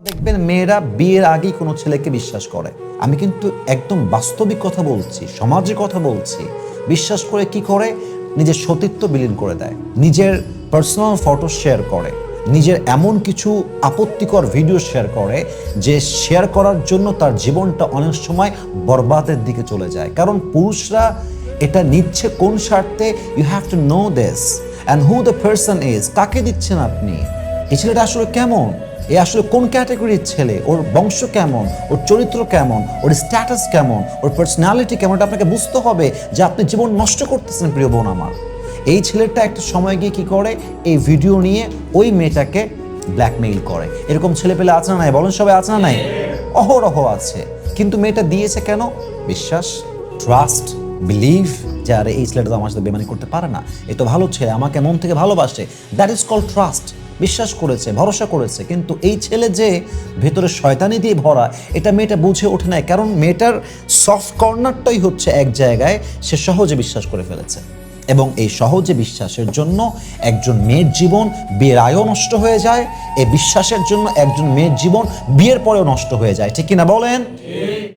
দেখবেন মেয়েরা বিয়ের আগেই কোনো ছেলেকে বিশ্বাস করে। আমি কিন্তু একদম বাস্তবিক কথা বলছি, সমাজের কথা বলছি। বিশ্বাস করে কি করে? নিজের সতীত্ব বিলীন করে দেয়, নিজের পার্সোনাল ফটো শেয়ার করে, নিজের এমন কিছু আপত্তিকর ভিডিও শেয়ার করে যে শেয়ার করার জন্য তার জীবনটা অনেক সময় বরবাদের দিকে চলে যায়। কারণ পুরুষরা এটা নিচ্ছে কোন স্বার্থে? You have to know this and who the person is. কাকে দিচ্ছেন আপনি? এই ছেলেটা আসলে কেমন, এ আসলে কোন ক্যাটাগরির ছেলে, ওর বংশ কেমন, ওর চরিত্র কেমন, ওর স্ট্যাটাস কেমন, ওর পার্সোনালিটি কেমন, এটা আপনাকে বুঝতে হবে যে আপনি জীবন নষ্ট করতেছেন। প্রিয় বোন আমার, এই ছেলেটা একটা সময় গিয়ে কি করে, এই ভিডিও নিয়ে ওই মেয়েটাকে ব্ল্যাকমেইল করে। এরকম ছেলে পেলে আছে না নাই? বলেন সবাই, আছে না নাই? অহরহ আছে। কিন্তু মেয়েটা দিয়েছে কেন? বিশ্বাস, ট্রাস্ট, বিলিভ যে আরে এই ছেলেটা তো আমার সাথে বেমানি করতে পারে না, এ তো ভালো ছেলে, আমাকে মন থেকে ভালোবাসে। That is called trust. বিশ্বাস করেছে, ভরসা করেছে। কিন্তু এই ছেলে যে ভেতরে শয়তানি দিয়ে ভরা, এটা মেয়েটা বুঝে ওঠে নাই। কারণ মেয়েটার সফট কর্নারটাই হচ্ছে এক জায়গায় সে সহজে বিশ্বাস করে ফেলেছে। এবং এই সহজে বিশ্বাসের জন্য একজন মেয়ের জীবন বিয়ের আগেও নষ্ট হয়ে যায়। এই বিশ্বাসের জন্য একজন মেয়ের জীবন বিয়ের পরেও নষ্ট হয়ে যায়। ঠিক কিনা বলেন?